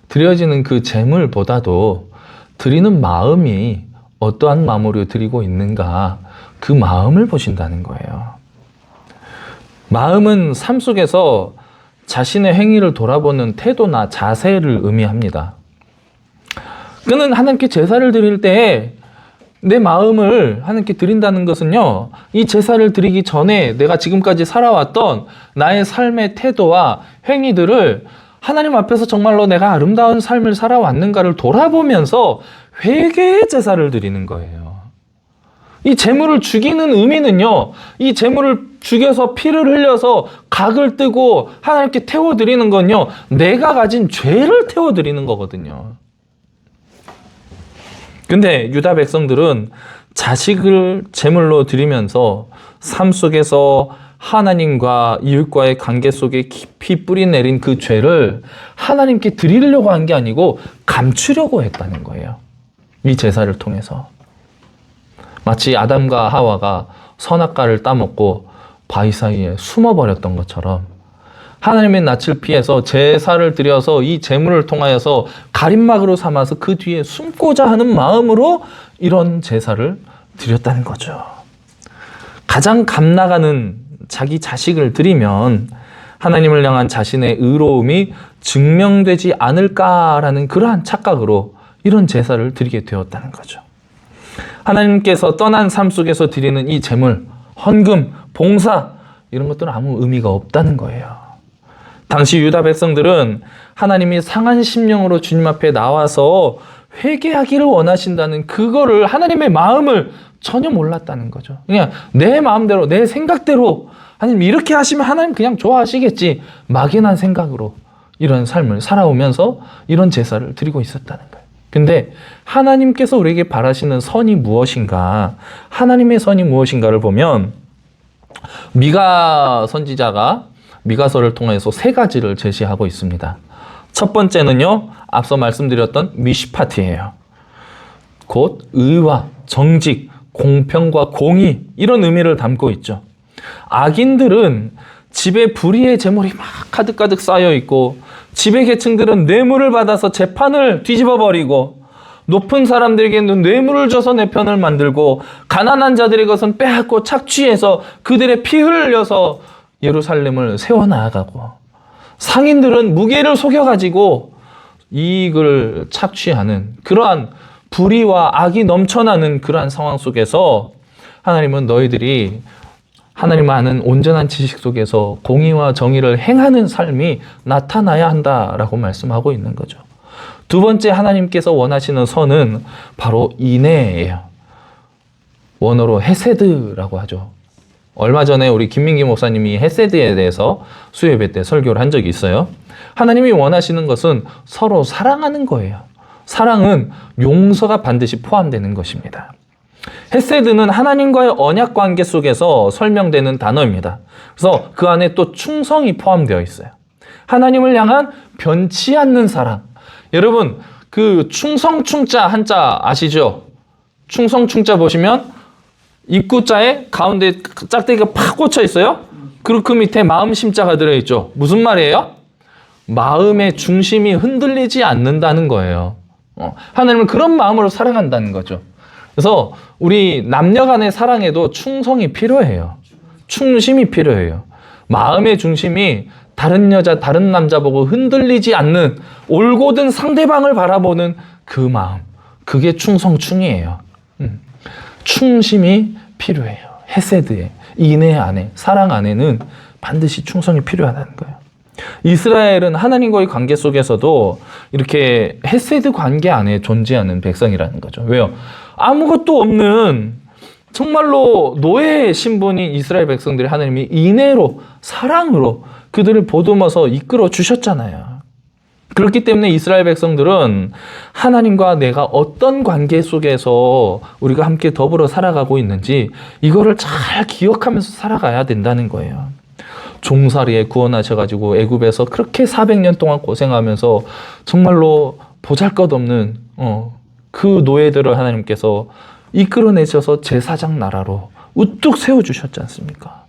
드려지는 그 재물보다도 드리는 마음이 어떠한 마음으로 드리고 있는가, 그 마음을 보신다는 거예요. 마음은 삶 속에서 자신의 행위를 돌아보는 태도나 자세를 의미합니다. 그는 하나님께 제사를 드릴 때 내 마음을 하나님께 드린다는 것은요, 이 제사를 드리기 전에 내가 지금까지 살아왔던 나의 삶의 태도와 행위들을 하나님 앞에서 정말로 내가 아름다운 삶을 살아왔는가를 돌아보면서 회개의 제사를 드리는 거예요. 이 제물을 죽이는 의미는요, 이 제물을 죽여서 피를 흘려서 각을 뜨고 하나님께 태워드리는 건요, 내가 가진 죄를 태워드리는 거거든요. 근데 유다 백성들은 자식을 제물로 드리면서 삶 속에서 하나님과 이웃과의 관계 속에 깊이 뿌리 내린 그 죄를 하나님께 드리려고 한 게 아니고 감추려고 했다는 거예요. 이 제사를 통해서. 마치 아담과 하와가 선악과를 따먹고 바위 사이에 숨어버렸던 것처럼 하나님의 낯을 피해서 제사를 드려서 이 제물을 통하여서 가림막으로 삼아서 그 뒤에 숨고자 하는 마음으로 이런 제사를 드렸다는 거죠. 가장 값나가는 자기 자식을 드리면 하나님을 향한 자신의 의로움이 증명되지 않을까라는 그러한 착각으로 이런 제사를 드리게 되었다는 거죠. 하나님께서 떠난 삶 속에서 드리는 이 제물, 헌금, 봉사, 이런 것들은 아무 의미가 없다는 거예요. 당시 유다 백성들은 하나님이 상한 심령으로 주님 앞에 나와서 회개하기를 원하신다는 그거를, 하나님의 마음을 전혀 몰랐다는 거죠. 그냥 내 마음대로, 내 생각대로 하나님 이렇게 하시면 하나님 그냥 좋아하시겠지, 막연한 생각으로 이런 삶을 살아오면서 이런 제사를 드리고 있었다는 거예요. 근데 하나님께서 우리에게 바라시는 선이 무엇인가, 하나님의 선이 무엇인가를 보면 미가 선지자가 미가서를 통해서 세 가지를 제시하고 있습니다. 첫 번째는요, 앞서 말씀드렸던 미시파트예요. 곧 의와 정직, 공평과 공의, 이런 의미를 담고 있죠. 악인들은 집에 불의의 재물이 막 가득가득 쌓여 있고, 지배 계층들은 뇌물을 받아서 재판을 뒤집어 버리고, 높은 사람들에게는 뇌물을 줘서 내 편을 만들고, 가난한 자들의 것은 빼앗고 착취해서 그들의 피 흘려서 예루살렘을 세워나가고, 상인들은 무게를 속여가지고 이익을 착취하는 그러한 불의와 악이 넘쳐나는 그러한 상황 속에서 하나님은 너희들이 하나님을 아는 온전한 지식 속에서 공의와 정의를 행하는 삶이 나타나야 한다라고 말씀하고 있는 거죠. 두 번째 하나님께서 원하시는 선은 바로 인애예요. 원어로 헤세드라고 하죠. 얼마 전에 우리 김민기 목사님이 헤세드에 대해서 수요예배 때 설교를 한 적이 있어요. 하나님이 원하시는 것은 서로 사랑하는 거예요. 사랑은 용서가 반드시 포함되는 것입니다. 헤세드는 하나님과의 언약 관계 속에서 설명되는 단어입니다. 그래서 그 안에 또 충성이 포함되어 있어요. 하나님을 향한 변치 않는 사랑. 여러분, 그 충성충자 한자 아시죠? 충성충자 보시면 입구자에 가운데 짝대기가 팍 꽂혀 있어요. 그리고 그 밑에 마음 심자가 들어있죠. 무슨 말이에요? 마음의 중심이 흔들리지 않는다는 거예요. 하나님은 그런 마음으로 사랑한다는 거죠. 그래서 우리 남녀 간의 사랑에도 충성이 필요해요. 충심이 필요해요. 마음의 중심이 다른 여자, 다른 남자 보고 흔들리지 않는 올곧은 상대방을 바라보는 그 마음. 그게 충성충이에요. 충심이 필요해요. 헤세드에, 인애 안에, 사랑 안에는 반드시 충성이 필요하다는 거예요. 이스라엘은 하나님과의 관계 속에서도 이렇게 헤세드 관계 안에 존재하는 백성이라는 거죠. 왜요? 아무것도 없는 정말로 노예의 신분인 이스라엘 백성들이 하나님이 인애로, 사랑으로 그들을 보듬어서 이끌어 주셨잖아요. 그렇기 때문에 이스라엘 백성들은 하나님과 내가 어떤 관계 속에서 우리가 함께 더불어 살아가고 있는지 이거를 잘 기억하면서 살아가야 된다는 거예요. 종살이에 구원하셔가지고 애굽에서 그렇게 400년 동안 고생하면서 정말로 보잘것없는 그 노예들을 하나님께서 이끌어내셔서 제사장 나라로 우뚝 세워주셨지 않습니까?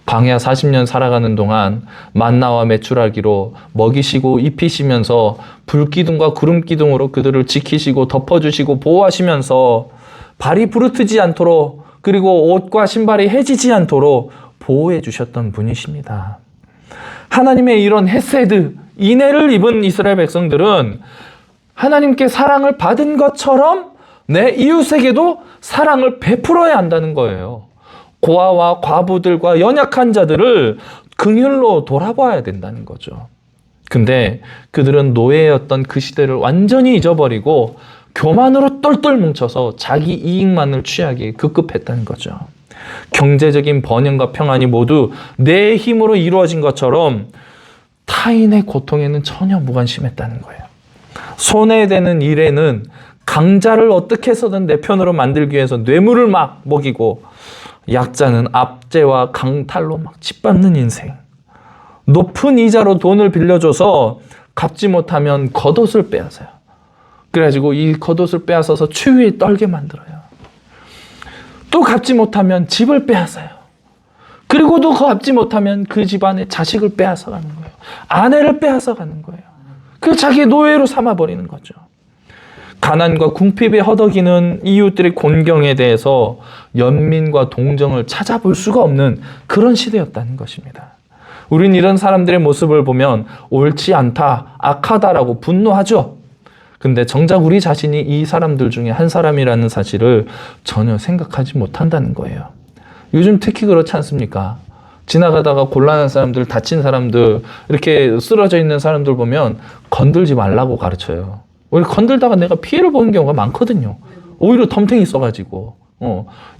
광야 40년 살아가는 동안 만나와 메추라기로 먹이시고 입히시면서 불기둥과 구름기둥으로 그들을 지키시고 덮어주시고 보호하시면서 발이 부르트지 않도록 그리고 옷과 신발이 해지지 않도록 보호해 주셨던 분이십니다. 하나님의 이런 헤세드, 인애를 입은 이스라엘 백성들은 하나님께 사랑을 받은 것처럼 내 이웃에게도 사랑을 베풀어야 한다는 거예요. 고아와 과부들과 연약한 자들을 긍휼로 돌아봐야 된다는 거죠. 근데 그들은 노예였던 그 시대를 완전히 잊어버리고 교만으로 똘똘 뭉쳐서 자기 이익만을 취하기에 급급했다는 거죠. 경제적인 번영과 평안이 모두 내 힘으로 이루어진 것처럼 타인의 고통에는 전혀 무관심했다는 거예요. 손해되는 일에는 강자를 어떻게 해서든 내 편으로 만들기 위해서 뇌물을 막 먹이고 약자는 압제와 강탈로 막 짓밟는 인생. 높은 이자로 돈을 빌려줘서 갚지 못하면 겉옷을 빼앗아요. 그래가지고 이 겉옷을 빼앗아서 추위에 떨게 만들어요. 또 갚지 못하면 집을 빼앗아요. 그리고 또 갚지 못하면 그 집안의 자식을 빼앗아가는 거예요. 아내를 빼앗아가는 거예요. 그 자기의 노예로 삼아버리는 거죠. 가난과 궁핍에 허덕이는 이웃들의 곤경에 대해서 연민과 동정을 찾아볼 수가 없는 그런 시대였다는 것입니다. 우린 이런 사람들의 모습을 보면 옳지 않다, 악하다라고 분노하죠. 근데 정작 우리 자신이 이 사람들 중에 한 사람이라는 사실을 전혀 생각하지 못한다는 거예요. 요즘 특히 그렇지 않습니까? 지나가다가 곤란한 사람들, 다친 사람들, 이렇게 쓰러져 있는 사람들 보면 건들지 말라고 가르쳐요. 오히려 건들다가 내가 피해를 보는 경우가 많거든요. 오히려 덤탱이 써가지고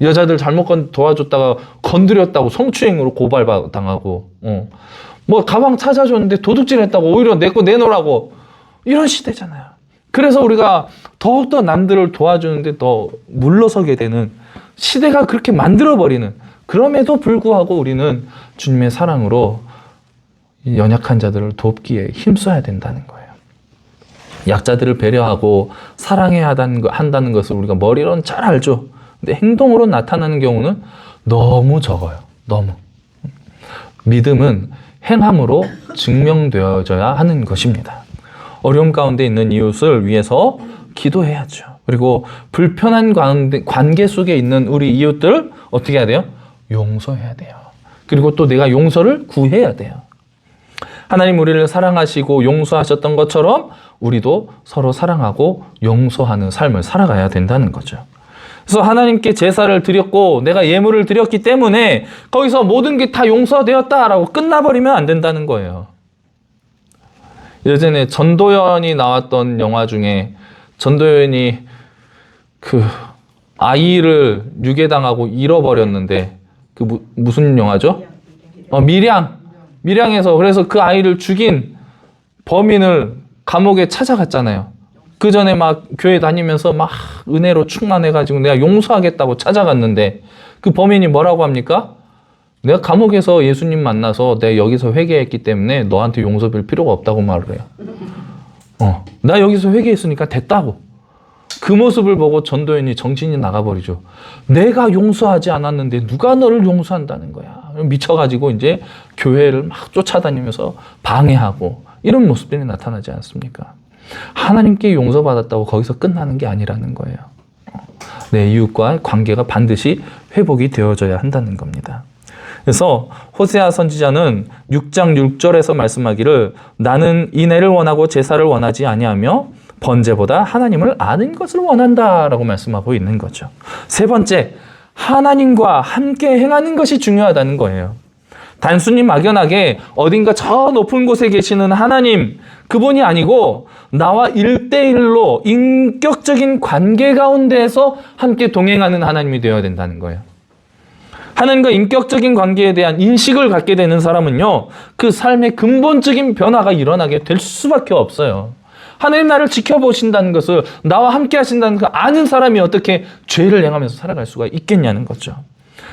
여자들 잘못 도와줬다가 건드렸다고 성추행으로 고발당하고 뭐 가방 찾아줬는데 도둑질했다고 오히려 내 거 내놓으라고 이런 시대잖아요. 그래서 우리가 더욱더 남들을 도와주는데 더 물러서게 되는 시대가 그렇게 만들어버리는, 그럼에도 불구하고 우리는 주님의 사랑으로 연약한 자들을 돕기에 힘써야 된다는 거예요. 약자들을 배려하고 사랑해야 한다는 것을 우리가 머리로는 잘 알죠. 근데 행동으로 나타나는 경우는 너무 적어요. 너무. 믿음은 행함으로 증명되어져야 하는 것입니다. 어려움 가운데 있는 이웃을 위해서 기도해야죠. 그리고 불편한 관계 속에 있는 우리 이웃들 어떻게 해야 돼요? 용서해야 돼요. 그리고 또 내가 용서를 구해야 돼요. 하나님 우리를 사랑하시고 용서하셨던 것처럼 우리도 서로 사랑하고 용서하는 삶을 살아가야 된다는 거죠. 그래서 하나님께 제사를 드렸고 내가 예물을 드렸기 때문에 거기서 모든 게 다 용서되었다라고 끝나버리면 안 된다는 거예요. 예전에 전도연이 나왔던 영화 중에 전도연이 그 아이를 유괴당하고 잃어버렸는데 그 무슨 영화죠? 밀양에서 그래서 그 아이를 죽인 범인을 감옥에 찾아갔잖아요. 그 전에 막 교회 다니면서 막 은혜로 충만해가지고 내가 용서하겠다고 찾아갔는데 그 범인이 뭐라고 합니까? 내가 감옥에서 예수님 만나서 내가 여기서 회개했기 때문에 너한테 용서 빌 필요가 없다고 말을 해요. 나 여기서 회개했으니까 됐다고. 그 모습을 보고 전도연이 정신이 나가버리죠. 내가 용서하지 않았는데 누가 너를 용서한다는 거야. 미쳐가지고 이제 교회를 막 쫓아다니면서 방해하고 이런 모습들이 나타나지 않습니까? 하나님께 용서받았다고 거기서 끝나는 게 아니라는 거예요. 내 이웃과의 관계가 반드시 회복이 되어져야 한다는 겁니다. 그래서 호세아 선지자는 6장 6절에서 말씀하기를 나는 인애를 원하고 제사를 원하지 아니하며 번제보다 하나님을 아는 것을 원한다라고 말씀하고 있는 거죠. 세 번째, 하나님과 함께 행하는 것이 중요하다는 거예요. 단순히 막연하게 어딘가 저 높은 곳에 계시는 하나님, 그분이 아니고 나와 1대1로 인격적인 관계 가운데에서 함께 동행하는 하나님이 되어야 된다는 거예요. 하나님과 인격적인 관계에 대한 인식을 갖게 되는 사람은요, 그 삶의 근본적인 변화가 일어나게 될 수밖에 없어요. 하나님 나를 지켜보신다는 것을, 나와 함께 하신다는 걸 아는 사람이 어떻게 죄를 행하면서 살아갈 수가 있겠냐는 거죠.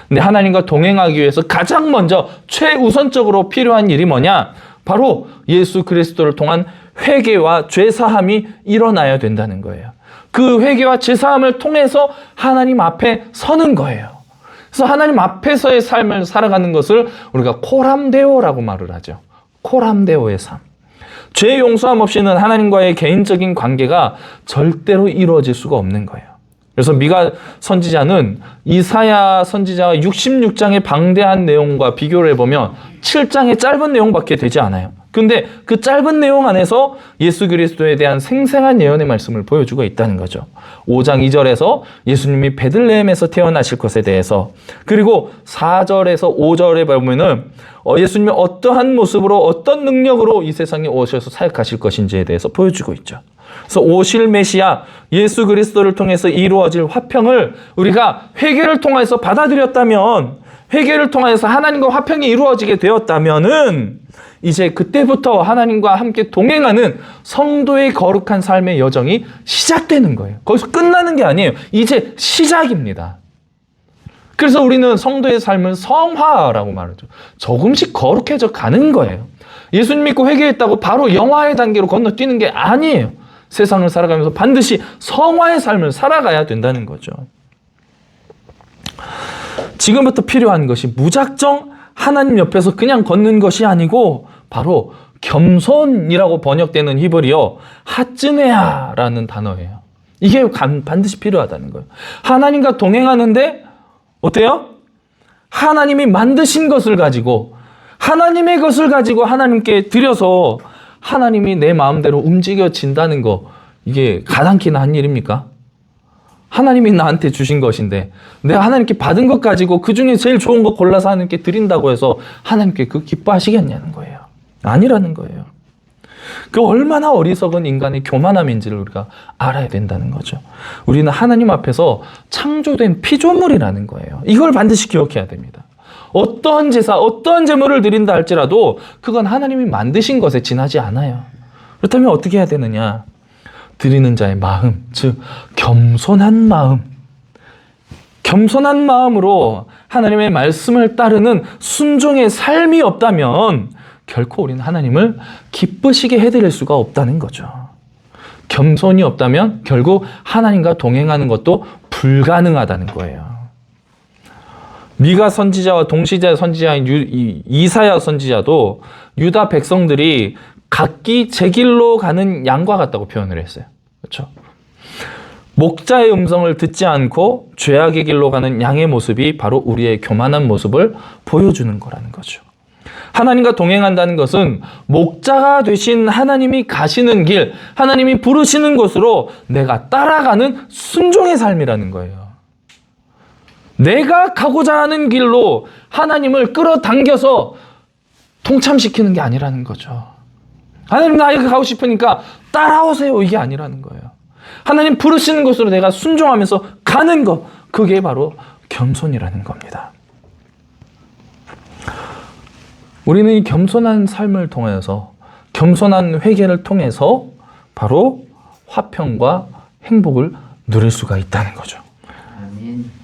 근데 하나님과 동행하기 위해서 가장 먼저 최우선적으로 필요한 일이 뭐냐? 바로 예수 그리스도를 통한 회개와 죄사함이 일어나야 된다는 거예요. 그 회개와 죄사함을 통해서 하나님 앞에 서는 거예요. 그래서 하나님 앞에서의 삶을 살아가는 것을 우리가 코람데오라고 말을 하죠. 코람데오의 삶. 죄 용서함 없이는 하나님과의 개인적인 관계가 절대로 이루어질 수가 없는 거예요. 그래서 미가 선지자는 이사야 선지자가 66장의 방대한 내용과 비교를 해보면 7장의 짧은 내용밖에 되지 않아요. 근데 그 짧은 내용 안에서 예수 그리스도에 대한 생생한 예언의 말씀을 보여주고 있다는 거죠. 5장 2절에서 예수님이 베들레헴에서 태어나실 것에 대해서, 그리고 4절에서 5절에 보면은 예수님이 어떠한 모습으로 어떤 능력으로 이 세상에 오셔서 사역하실 것인지에 대해서 보여주고 있죠. 그래서 오실 메시아 예수 그리스도를 통해서 이루어질 화평을 우리가 회개를 통해서 받아들였다면, 회개를 통해서 하나님과 화평이 이루어지게 되었다면은 이제 그때부터 하나님과 함께 동행하는 성도의 거룩한 삶의 여정이 시작되는 거예요. 거기서 끝나는 게 아니에요. 이제 시작입니다. 그래서 우리는 성도의 삶은 성화라고 말하죠. 조금씩 거룩해져 가는 거예요. 예수님 믿고 회개했다고 바로 영화의 단계로 건너뛰는 게 아니에요. 세상을 살아가면서 반드시 성화의 삶을 살아가야 된다는 거죠. 지금부터 필요한 것이 무작정 하나님 옆에서 그냥 걷는 것이 아니고 바로 겸손이라고 번역되는 히브리어 하츠네아라는 단어예요. 이게 반드시 필요하다는 거예요. 하나님과 동행하는데 어때요? 하나님이 만드신 것을 가지고, 하나님의 것을 가지고 하나님께 드려서 하나님이 내 마음대로 움직여진다는 거, 이게 가당키나 한 일입니까? 하나님이 나한테 주신 것인데 내가 하나님께 받은 것 가지고 그 중에 제일 좋은 거 골라서 하나님께 드린다고 해서 하나님께 그 기뻐하시겠냐는 거예요. 아니라는 거예요. 그 얼마나 어리석은 인간의 교만함인지를 우리가 알아야 된다는 거죠. 우리는 하나님 앞에서 창조된 피조물이라는 거예요. 이걸 반드시 기억해야 됩니다. 어떠한 제사, 어떠한 제물을 드린다 할지라도 그건 하나님이 만드신 것에 지나지 않아요. 그렇다면 어떻게 해야 되느냐? 드리는 자의 마음, 즉 겸손한 마음, 겸손한 마음으로 하나님의 말씀을 따르는 순종의 삶이 없다면 결코 우리는 하나님을 기쁘시게 해드릴 수가 없다는 거죠. 겸손이 없다면 결국 하나님과 동행하는 것도 불가능하다는 거예요. 미가 선지자와 동시대 선지자인 이사야 선지자도 유다 백성들이 각기 제 길로 가는 양과 같다고 표현을 했어요. 그렇죠? 목자의 음성을 듣지 않고 죄악의 길로 가는 양의 모습이 바로 우리의 교만한 모습을 보여주는 거라는 거죠. 하나님과 동행한다는 것은 목자가 되신 하나님이 가시는 길, 하나님이 부르시는 곳으로 내가 따라가는 순종의 삶이라는 거예요. 내가 가고자 하는 길로 하나님을 끌어당겨서 동참시키는 게 아니라는 거죠. 하나님 나 여기 가고 싶으니까 따라오세요, 이게 아니라는 거예요. 하나님 부르시는 곳으로 내가 순종하면서 가는 것, 그게 바로 겸손이라는 겁니다. 우리는 이 겸손한 삶을 통해서, 겸손한 회개를 통해서 바로 화평과 행복을 누릴 수가 있다는 거죠. 아멘.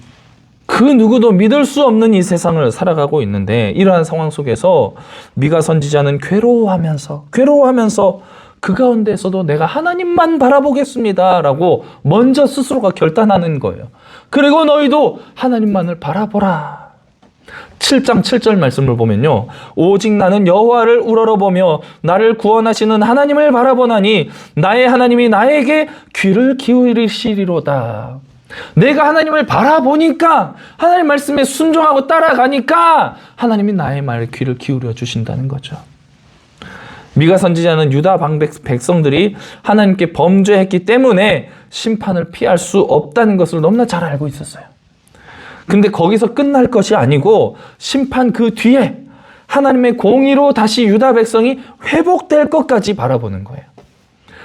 그 누구도 믿을 수 없는 이 세상을 살아가고 있는데, 이러한 상황 속에서 미가 선지자는 괴로워하면서 그 가운데서도 내가 하나님만 바라보겠습니다 라고 먼저 스스로가 결단하는 거예요. 그리고 너희도 하나님만을 바라보라. 7장 7절 말씀을 보면요, 오직 나는 여호와를 우러러보며 나를 구원하시는 하나님을 바라보나니 나의 하나님이 나에게 귀를 기울이시리로다. 내가 하나님을 바라보니까, 하나님 말씀에 순종하고 따라가니까 하나님이 나의 말에 귀를 기울여 주신다는 거죠. 미가 선지자는 유다 백성들이 하나님께 범죄했기 때문에 심판을 피할 수 없다는 것을 너무나 잘 알고 있었어요. 근데 거기서 끝날 것이 아니고 심판 그 뒤에 하나님의 공의로 다시 유다 백성이 회복될 것까지 바라보는 거예요.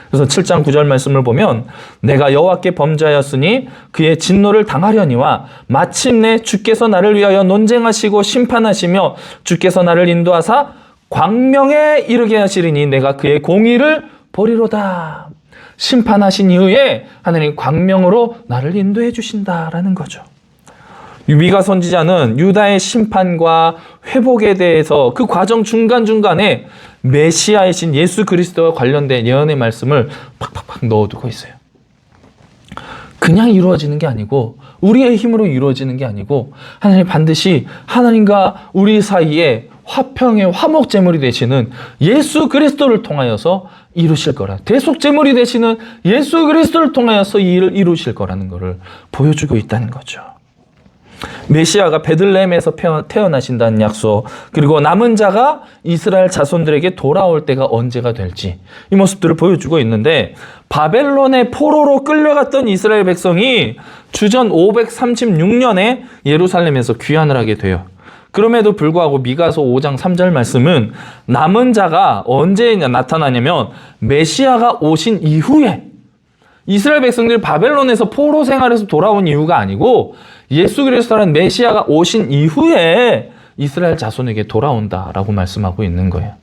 그래서 7장 9절 말씀을 보면 내가 여호와께 범죄하였으니 그의 진노를 당하려니와 마침내 주께서 나를 위하여 논쟁하시고 심판하시며 주께서 나를 인도하사 광명에 이르게 하시리니 내가 그의 공의를 보리로다. 심판하신 이후에 하나님 광명으로 나를 인도해 주신다라는 거죠. 미가 선지자는 유다의 심판과 회복에 대해서 그 과정 중간중간에 메시아이신 예수 그리스도와 관련된 예언의 말씀을 팍팍팍 넣어두고 있어요. 그냥 이루어지는 게 아니고, 우리의 힘으로 이루어지는 게 아니고, 하나님 반드시 하나님과 우리 사이에 화평의 화목제물이 되시는 예수 그리스도를 통하여서 이루실 거라. 대속제물이 되시는 예수 그리스도를 통하여서 이 일을 이루실 거라는 것을 보여주고 있다는 거죠. 메시아가 베들레헴에서 태어나신다는 약속, 그리고 남은 자가 이스라엘 자손들에게 돌아올 때가 언제가 될지, 이 모습들을 보여주고 있는데, 바벨론의 포로로 끌려갔던 이스라엘 백성이 주전 536년에 예루살렘에서 귀환을 하게 돼요. 그럼에도 불구하고 미가서 5장 3절 말씀은 남은 자가 언제 나타나냐면 메시아가 오신 이후에, 이스라엘 백성들이 바벨론에서 포로 생활에서 돌아온 이유가 아니고 예수 그리스도라는 메시아가 오신 이후에 이스라엘 자손에게 돌아온다라고 말씀하고 있는 거예요.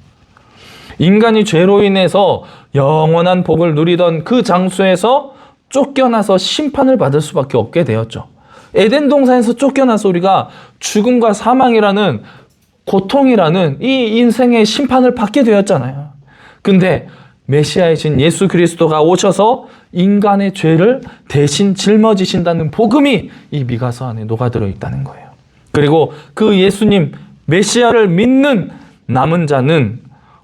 인간이 죄로 인해서 영원한 복을 누리던 그 장소에서 쫓겨나서 심판을 받을 수밖에 없게 되었죠. 에덴 동산에서 쫓겨나서 우리가 죽음과 사망이라는 고통이라는 이 인생의 심판을 받게 되었잖아요. 근데 메시아이신 예수 그리스도가 오셔서 인간의 죄를 대신 짊어지신다는 복음이 이 미가서 안에 녹아들어 있다는 거예요. 그리고 그 예수님 메시아를 믿는 남은 자는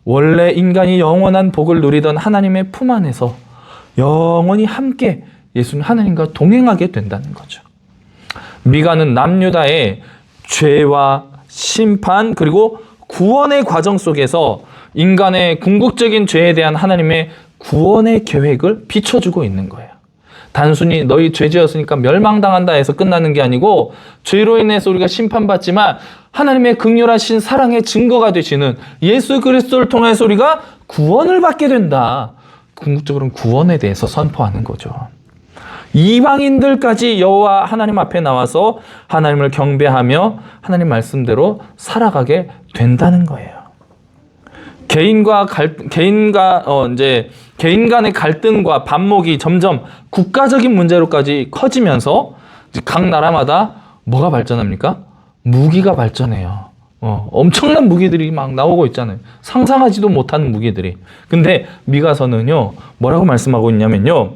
원래 인간이 영원한 복을 누리던 하나님의 품 안에서 영원히 함께 예수님 하나님과 동행하게 된다는 거죠. 미가는 남유다의 죄와 심판 그리고 구원의 과정 속에서 인간의 궁극적인 죄에 대한 하나님의 구원의 계획을 비춰주고 있는 거예요. 단순히 너희 죄 지었으니까 멸망당한다 해서 끝나는 게 아니고, 죄로 인해서 우리가 심판받지만 하나님의 긍휼하신 사랑의 증거가 되시는 예수 그리스도를 통해서 우리가 구원을 받게 된다. 궁극적으로는 구원에 대해서 선포하는 거죠. 이방인들까지 여호와 하나님 앞에 나와서 하나님을 경배하며 하나님 말씀대로 살아가게 된다는 거예요. 개인 간의 갈등과 반목이 점점 국가적인 문제로까지 커지면서 각 나라마다 뭐가 발전합니까? 무기가 발전해요. 엄청난 무기들이 막 나오고 있잖아요. 상상하지도 못하는 무기들이. 근데 미가서는요, 뭐라고 말씀하고 있냐면요,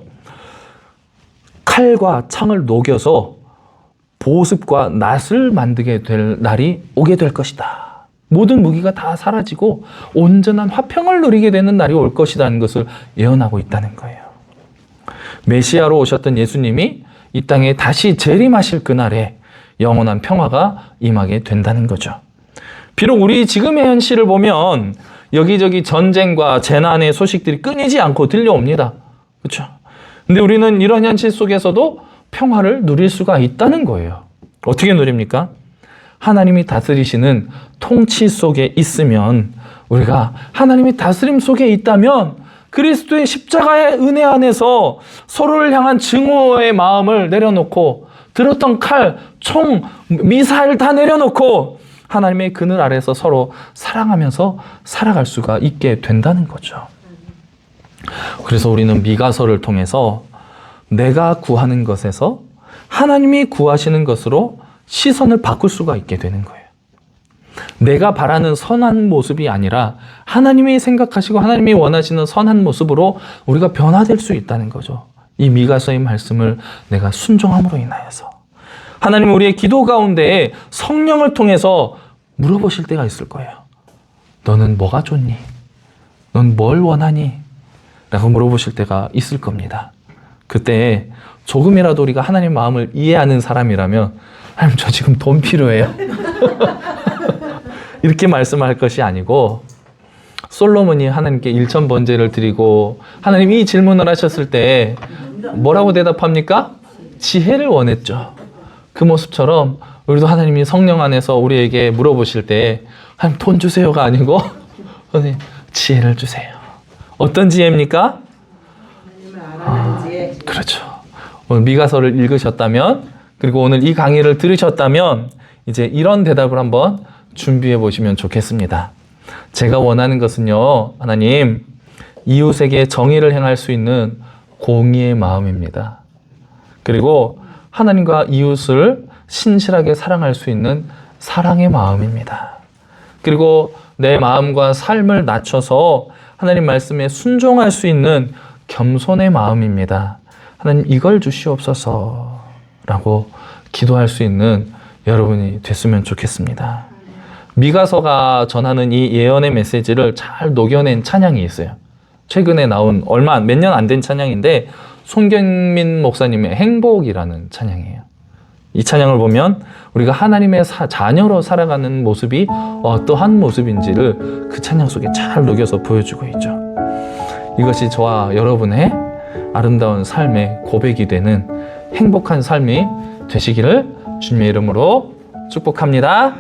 칼과 창을 녹여서 보습과 낫을 만들게 될 날이 오게 될 것이다. 모든 무기가 다 사라지고 온전한 화평을 누리게 되는 날이 올 것이라는 것을 예언하고 있다는 거예요. 메시아로 오셨던 예수님이 이 땅에 다시 재림하실 그날에 영원한 평화가 임하게 된다는 거죠. 비록 우리 지금의 현실을 보면 여기저기 전쟁과 재난의 소식들이 끊이지 않고 들려옵니다. 그렇죠? 근데 우리는 이런 현실 속에서도 평화를 누릴 수가 있다는 거예요. 어떻게 누립니까? 하나님이 다스리시는 통치 속에 있으면, 우리가 하나님의 다스림 속에 있다면 그리스도의 십자가의 은혜 안에서 서로를 향한 증오의 마음을 내려놓고, 들었던 칼, 총, 미사일 다 내려놓고 하나님의 그늘 아래서 서로 사랑하면서 살아갈 수가 있게 된다는 거죠. 그래서 우리는 미가서를 통해서 내가 구하는 것에서 하나님이 구하시는 것으로 시선을 바꿀 수가 있게 되는 거예요. 내가 바라는 선한 모습이 아니라 하나님이 생각하시고 하나님이 원하시는 선한 모습으로 우리가 변화될 수 있다는 거죠. 이 미가서의 말씀을 내가 순종함으로 인하여서. 하나님은 우리의 기도 가운데에 성령을 통해서 물어보실 때가 있을 거예요. 너는 뭐가 좋니? 넌 뭘 원하니? 라고 물어보실 때가 있을 겁니다. 그때 조금이라도 우리가 하나님 마음을 이해하는 사람이라면 하나님 저 지금 돈 필요해요. 이렇게 말씀할 것이 아니고 솔로몬이 하나님께 일천번제를 드리고 하나님 이 질문을 하셨을 때 뭐라고 대답합니까? 지혜를 원했죠. 그 모습처럼 우리도 하나님이 성령 안에서 우리에게 물어보실 때 하나님 돈 주세요가 아니고 하나님 지혜를 주세요. 어떤 지혜입니까? 그렇죠. 오늘 미가서를 읽으셨다면 그리고 오늘 이 강의를 들으셨다면 이제 이런 대답을 한번 준비해 보시면 좋겠습니다. 제가 원하는 것은요, 하나님 이웃에게 정의를 행할 수 있는 공의의 마음입니다. 그리고 하나님과 이웃을 신실하게 사랑할 수 있는 사랑의 마음입니다. 그리고 내 마음과 삶을 낮춰서 하나님 말씀에 순종할 수 있는 겸손의 마음입니다. 하나님 이걸 주시옵소서 라고 기도할 수 있는 여러분이 됐으면 좋겠습니다. 미가서가 전하는 이 예언의 메시지를 잘 녹여낸 찬양이 있어요. 최근에 나온 몇 년 안 된 찬양인데 손경민 목사님의 행복이라는 찬양이에요. 이 찬양을 보면 우리가 하나님의 자녀로 살아가는 모습이 어떠한 모습인지를 그 찬양 속에 잘 녹여서 보여주고 있죠. 이것이 저와 여러분의 아름다운 삶의 고백이 되는 행복한 삶이 되시기를 주님의 이름으로 축복합니다.